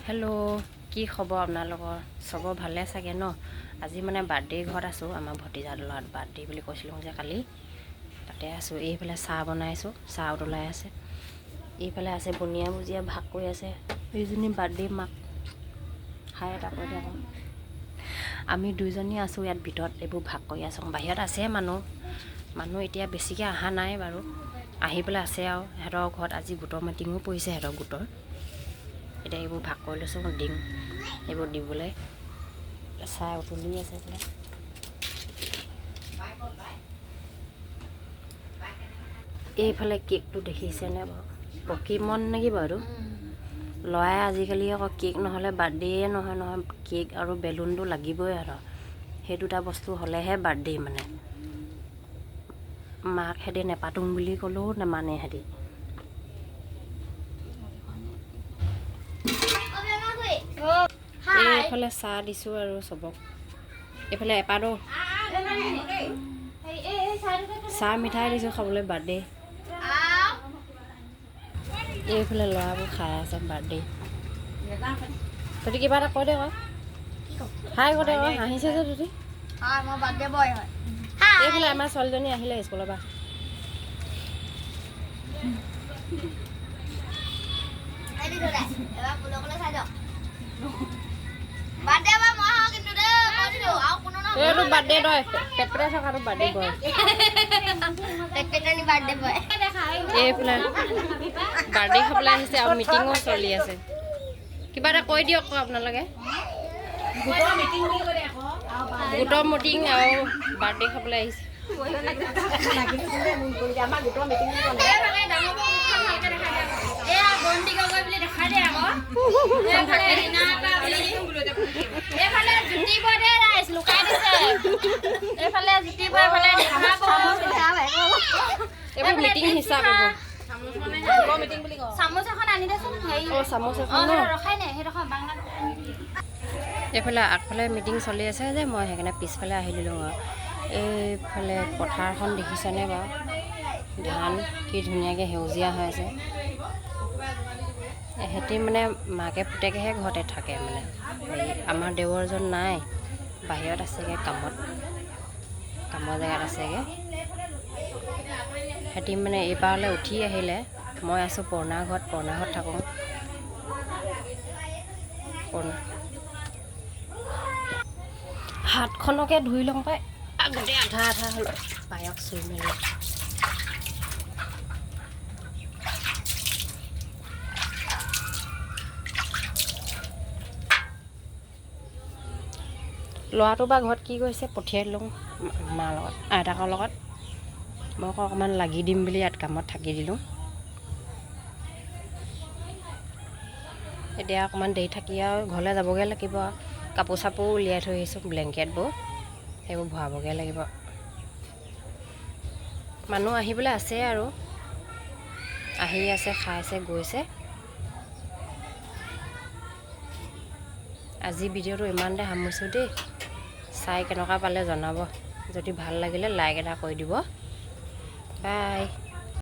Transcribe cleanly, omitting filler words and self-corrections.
Hello', কি খবৰ আপোনালোকৰ? চবৰ ভালে চাগে ন? আজি মানে বাৰ্থডে ঘৰত আছোঁ, আমাৰ ভতিজাৰ ল'ৰাৰ বাৰ্থডে বুলি কৈছিলোঁ যে কালি। তাতে আছোঁ। এইফালে চাহ বনাইছোঁ, চাহ উতলাই আছে। এইফালে আছে বুনিয়া ভুজিয়া ভাগ কৰি আছে। এইজনী বাৰ্থডে মাক খাই এটা কৈ দিয়ক। আমি দুইজনী আছোঁ ইয়াত ভিতৰত, এইবোৰ ভাগ কৰি আছোঁ। বাহিৰত আছে মানুহ এতিয়া বেছিকৈ অহা নাই বাৰু, আহি পেলাই আছে আৰু সিহঁতৰ ঘৰত আজি গোটৰ মিটিঙো পৰিছে সিহঁতৰ গোটৰ। এতিয়া এইবোৰ ভাগ কৰি লৈছোঁ, দিম এইবোৰ দিবলৈ। চাহ উতলি আছে বোলে। এইফালে কেকটো দেখিছেনে বাৰু? পকীমন নেকি বাৰু? ল'ৰাই আজিকালি আকৌ কেক নহ'লে বাৰ্থডে নহয় কেক আৰু বেলুনটো লাগিবই আৰু সেই দুটা বস্তু হ'লেহে বাৰ্থডে মানে। মাক হেঁতি নেপাতোং বুলি ক'লেও নেমানে হেঁতি। এইফালে চাহ দিছোঁ আৰু চবক। এইফালে এপাতো চাহ মিঠাই দিছোঁ খাবলৈ বাৰ্থডে। এইফালে ল'ৰাবোৰ খাই আছে বাৰ্থডে। তহঁতি কিবা এটা কৈ দে আকৌ। হাই কৈ দে আকৌ, হাঁহিছে যে তহঁতি। মই বাৰ্থডে বয় হয়। এইফালে আমাৰ ছোৱালীজনী আহিলে স্কুলৰ পৰা। এইটো বাৰ্থডে তই পেটপেটাই থকাটো বাৰ্থডে বয়। এইফালে বাৰ্থডে খাবলৈ আহিছে আৰু মিটিঙো চলি আছে। কিবা এটা কৈ দিয়ক আকৌ আপোনালোকে। গোটৰ মিটিং আৰু বাৰ্থডে খাবলৈ আহিছে। এইবোৰ মিটিং হিচাপ হ'ব। এইফালে আগফালে মিটিং চলি আছে যে মই সেইকাৰণে পিছফালে আহি দিলোঁ আৰু। এইফালে পথাৰখন দেখিছেনে বাৰু? ধান কি ধুনীয়াকৈ সেউজীয়া হৈ আছে। এহেঁতি মানে মাকে পুতেকেহে ঘৰতে থাকে মানে। আমাৰ দেৱৰজন নাই, বাহিৰত আছেগৈ কামৰ জেগাত আছেগৈ। সিহঁতি মানে এইবাৰলৈ উঠি আহিলে। মই আছোঁ পুৰণা ঘৰত থাকোঁ। হাতখনকে ধুই লওঁ পাই, গোটেই আধা হ'ল পায়স চুই মেলি। ল'ৰাটো বা ঘৰত কি কৰিছে পঠিয়াই দিলোঁ মাৰ লগত, আইতাকৰ লগত। মই আকৌ অকণমান লাগি দিম বুলি ইয়াত কামত থাকি দিলোঁ। এতিয়া অকণমান দেৰি থাকি আৰু ঘৰলৈ যাবগৈ লাগিব। কাপোৰ চাপোৰ উলিয়াই থৈ আহিছোঁ, ব্লেংকেটবোৰ সেইবোৰ ভৰাবগৈ লাগিব। মানুহ আহিবলৈ আছে আৰু আহি আছে, খাইছে, গৈছে। আজি ভিডিঅ'টো ইমানতে সামৰিছোঁ দেই। চাই কেনেকুৱা পালে জনাব। যদি ভাল লাগিলে লাইক এটা কৰি দিব। বাই।